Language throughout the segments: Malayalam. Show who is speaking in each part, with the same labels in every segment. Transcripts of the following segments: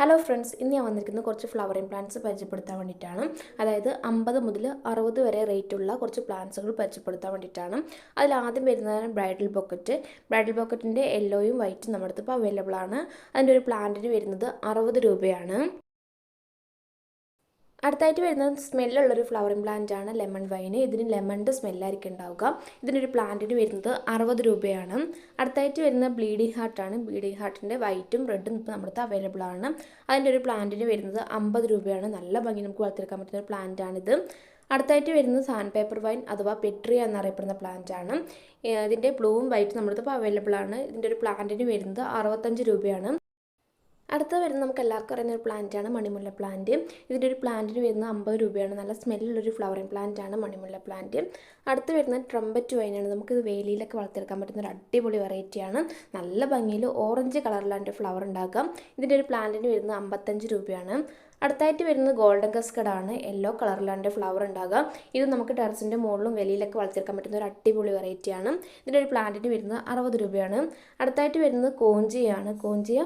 Speaker 1: ഹലോ ഫ്രണ്ട്സ്, ഇന്ന് ഞാൻ വന്നിരിക്കുന്നത് കുറച്ച് ഫ്ലവറിങ് പ്ലാന്റ്സ് പരിചയപ്പെടുത്താൻ വേണ്ടിയിട്ടാണ്. അതായത് 50 മുതൽ 60 വരെ റേറ്റുള്ള കുറച്ച് പ്ലാന്റ്സുകൾ പരിചയപ്പെടുത്താൻ വേണ്ടിയിട്ടാണ്. അതിൽ ആദ്യം വരുന്നതാണ് ബ്രൈഡൽ ബൊക്കറ്റ്. ബ്രൈഡൽ ബൊക്കറ്റിൻ്റെ യെല്ലോയും വൈറ്റും നമ്മുടെ അടുത്ത് ഇപ്പോൾ അവൈലബിൾ ആണ്. അതിൻ്റെ ഒരു പ്ലാന്റിന് വരുന്നത് 60 രൂപയാണ്. അടുത്തായിട്ട് വരുന്നത് സ്മെല്ലുള്ളൊരു ഫ്ലവറിങ് പ്ലാന്റ് ആണ് ലെമൺ വൈന്. ഇതിന് ലെമണിൻ്റെ സ്മെല്ലായിരിക്കും ഉണ്ടാവുക. ഇതിനൊരു പ്ലാന്റിന് വരുന്നത് 60 രൂപയാണ്. അടുത്തായിട്ട് വരുന്നത് ബ്ലീഡിംഗ് ഹാർട്ടാണ്. ബ്ലീഡിംഗ് ഹാർട്ടിൻ്റെ വൈറ്റും റെഡും ഇപ്പോൾ നമ്മുടെ അവൈലബിൾ ആണ്. അതിൻ്റെ ഒരു പ്ലാന്റിന് വരുന്നത് 50 രൂപയാണ്. നല്ല ഭംഗി നമുക്ക് വളർത്തിയെടുക്കാൻ പറ്റുന്ന ഒരു പ്ലാന്റാണിത്. അടുത്തായിട്ട് വരുന്നത് സാൻഡ് പേപ്പർ വൈൻ അഥവാ പെട്രിയ എന്നറിയപ്പെടുന്ന പ്ലാന്റ് ആണ്. ഇതിൻ്റെ ബ്ലൂവും വൈറ്റും നമ്മുടെ ഇപ്പോൾ അവൈലബിൾ ആണ്. ഇതിൻ്റെ ഒരു പ്ലാന്റിന് വരുന്നത് 65 രൂപയാണ്. അടുത്ത വരുന്നത് നമുക്ക് എല്ലാവർക്കും അറിയുന്ന ഒരു പ്ലാന്റാണ് മണിമുല്ല പ്ലാന്റ്. ഇതിൻ്റെ ഒരു പ്ലാന്റിന് വരുന്നത് 50 രൂപയാണ്. നല്ല സ്മെല്ലുള്ളൊരു ഫ്ലവറിങ് പ്ലാന്റ് ആണ് മണിമുല്ല പ്ലാന്റ്. അടുത്ത് വരുന്നത് ട്രംപറ്റ് വൈനാണ്. നമുക്കിത് വേലിയിലൊക്കെ വളർത്തിയെടുക്കാൻ പറ്റുന്ന ഒരു അടിപൊളി വെറൈറ്റിയാണ്. നല്ല ഭംഗിയിൽ ഓറഞ്ച് കളറിലാണ് ഫ്ലവർ ഉണ്ടാക്കാം. ഇതിൻ്റെ ഒരു പ്ലാന്റിന് വരുന്നത് 55 രൂപയാണ്. അടുത്തായിട്ട് വരുന്നത് ഗോൾഡൻ കസ്കഡ് ആണ്. യെല്ലോ കളറിലാണ് ഫ്ലവർ ഉണ്ടാകുക. ഇത് നമുക്ക് ടെറസിൻ്റെ മുകളിലും വെളിയിലൊക്കെ വളർത്തിയെടുക്കാൻ പറ്റുന്ന ഒരു അടിപൊളി വെറൈറ്റിയാണ്. ഇതിൻ്റെ ഒരു പ്ലാന്റിന് വരുന്നത് 60 രൂപയാണ്. അടുത്തായിട്ട് വരുന്നത് കോഞ്ചിയാണ്. കോഞ്ചിയ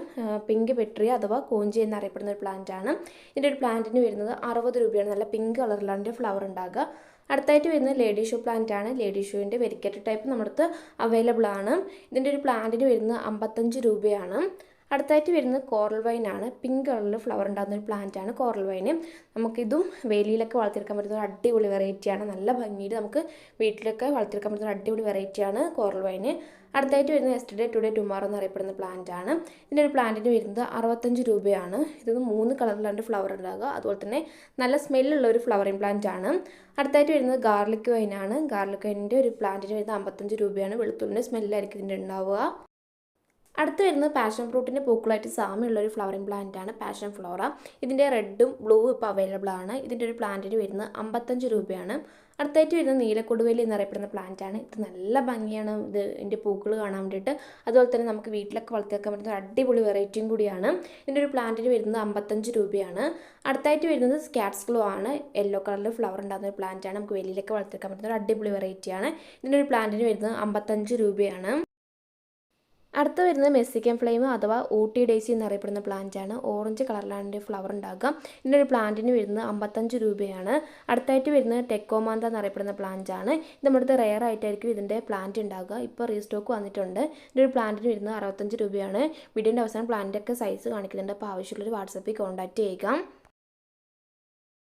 Speaker 1: പിങ്ക് പെട്രിയ അഥവാ കോഞ്ചി എന്നറിയപ്പെടുന്ന ഒരു പ്ലാന്റ് ആണ്. ഇതിൻ്റെ ഒരു പ്ലാന്റിന് വരുന്നത് 60 രൂപയാണ്. നല്ല പിങ്ക് കളറിലാണ് ഫ്ലവർ ഉണ്ടാകുക. അടുത്തായിട്ട് വരുന്നത് ലേഡി ഷൂ പ്ലാന്റ് ആണ്. ലേഡി ഷൂവിൻ്റെ വെരിക്കറ്റ് ടൈപ്പ് നമ്മുടെ അടുത്ത് അവൈലബിൾ ആണ്. ഇതിൻ്റെ ഒരു പ്ലാന്റിന് വരുന്നത് 55 രൂപയാണ്. അടുത്തായിട്ട് വരുന്നത് കോറൽ വൈൻ ആണ്. പിങ്ക് കളറിൽ ഫ്ലവർ ഉണ്ടാകുന്ന ഒരു പ്ലാന്റ് ആണ് കോറൽ വൈന്. നമുക്കിതും വേലിയിലൊക്കെ വളർത്തിയെടുക്കാൻ പറ്റുന്ന ഒരു അടിപൊളി വെറൈറ്റിയാണ്. നല്ല ഭംഗിയിൽ നമുക്ക് വീട്ടിലൊക്കെ വളർത്തിയെടുക്കാൻ പറ്റുന്ന ഒരു അടിപൊളി വെറൈറ്റിയാണ് കോറൽ വൈന്. അടുത്തായിട്ട് വരുന്നത് യെസ്റ്റർഡേ ടുഡേ ടുമാറോ എന്നറിയപ്പെടുന്ന പ്ലാന്റ് ആണ്. ഇതിൻ്റെ ഒരു പ്ലാന്റിന് വരുന്നത് 65 രൂപയാണ്. ഇത് 3 കളറിലാണ് ഫ്ലവർ ഉണ്ടാകുക. അതുപോലെ തന്നെ നല്ല സ്മെല്ലുള്ള ഒരു ഫ്ലവറിങ് പ്ലാന്റ് ആണ്. അടുത്തായിട്ട് വരുന്നത് ഗാർലിക് വൈൻ ആണ്. ഗാർലിക് വൈനിൻ്റെ ഒരു പ്ലാന്റിന് വരുന്നത് 55 രൂപയാണ്. വെളുത്തുള്ളിൻ്റെ സ്മെല്ലായിരിക്കും ഇതിൻ്റെ ഉണ്ടാവുക. അടുത്ത് വരുന്നത് പാഷൻ ഫ്രൂട്ടിൻ്റെ പൂക്കളായിട്ട് സാമ്യമുള്ളൊരു ഫ്ലവറിങ് പ്ലാന്റ് ആണ് പാഷൻ ഫ്ലോറ. ഇതിൻ്റെ റെഡും ബ്ലൂവും ഇപ്പോൾ അവൈലബിൾ ആണ്. ഇതിൻ്റെ ഒരു പ്ലാന്റിന് വരുന്നത് 55 രൂപയാണ്. അടുത്തായിട്ട് വരുന്നത് നീലക്കൊടുവേലി എന്നറിയപ്പെടുന്ന പ്ലാന്റ് ആണ്. ഇത് നല്ല ഭംഗിയാണ് ഇതിൻ്റെ പൂക്കൾ കാണാൻ വേണ്ടിയിട്ട്. അതുപോലെ തന്നെ നമുക്ക് വീട്ടിലൊക്കെ വളർത്തിയെടുക്കാൻ പറ്റുന്ന അടിപൊളി വെറൈറ്റിയും കൂടിയാണ്. ഇതിൻ്റെ ഒരു പ്ലാന്റിന് വരുന്നത് 55 രൂപയാണ്. അടുത്തായിട്ട് വരുന്നത് സ്കാറ്റ്സ് ഗ്ലോ ആണ്. യെല്ലോ കളറിൽ ഫ്ലവർ ഉണ്ടാകുന്ന ഒരു പ്ലാന്റ് ആണ്. നമുക്ക് വെളിയിലൊക്കെ വളർത്തിയെടുക്കാൻ പറ്റുന്ന ഒരു അടിപൊളി വെറൈറ്റിയാണ്. ഇതിൻ്റെ ഒരു പ്ലാന്റിന് വരുന്നത് 55 രൂപയാണ്. അടുത്ത് വരുന്നത് മെക്സിക്കൻ ഫ്ലെയിം അഥവാ ഊട്ടി ഡേസി എന്നറിയപ്പെടുന്ന പ്ലാന്റ് ആണ്. ഓറഞ്ച് കളറിലാണ് ഇതിൻ്റെ ഫ്ലവർ ഉണ്ടാകുക. ഇതിൻ്റെ ഒരു പ്ലാന്റിന് വരുന്നത് 55 രൂപയാണ്. അടുത്തായിട്ട് വരുന്നത് ടെക്കോമാന്ത എന്നറിയപ്പെടുന്ന പ്ലാന്റ് ആണ്. ഇത് നമ്മുടെ റെയർ ആയിട്ടായിരിക്കും ഇതിൻ്റെ പ്ലാന്റ് ഉണ്ടാകുക. ഇപ്പോൾ റീസ്റ്റോക്ക് വന്നിട്ടുണ്ട്. ഇതിൻ്റെ ഒരു പ്ലാന്റിന് വരുന്നത് 65 രൂപയാണ്. വീഡിയോൻ്റെ അവസാനം പ്ലാന്റിൻ്റെ ഒക്കെ സൈസ് കാണിക്കുന്നുണ്ട്. അപ്പോൾ ആവശ്യമുള്ളൊരു വാട്സപ്പിൽ കോൺടാക്റ്റ് ചെയ്യുക.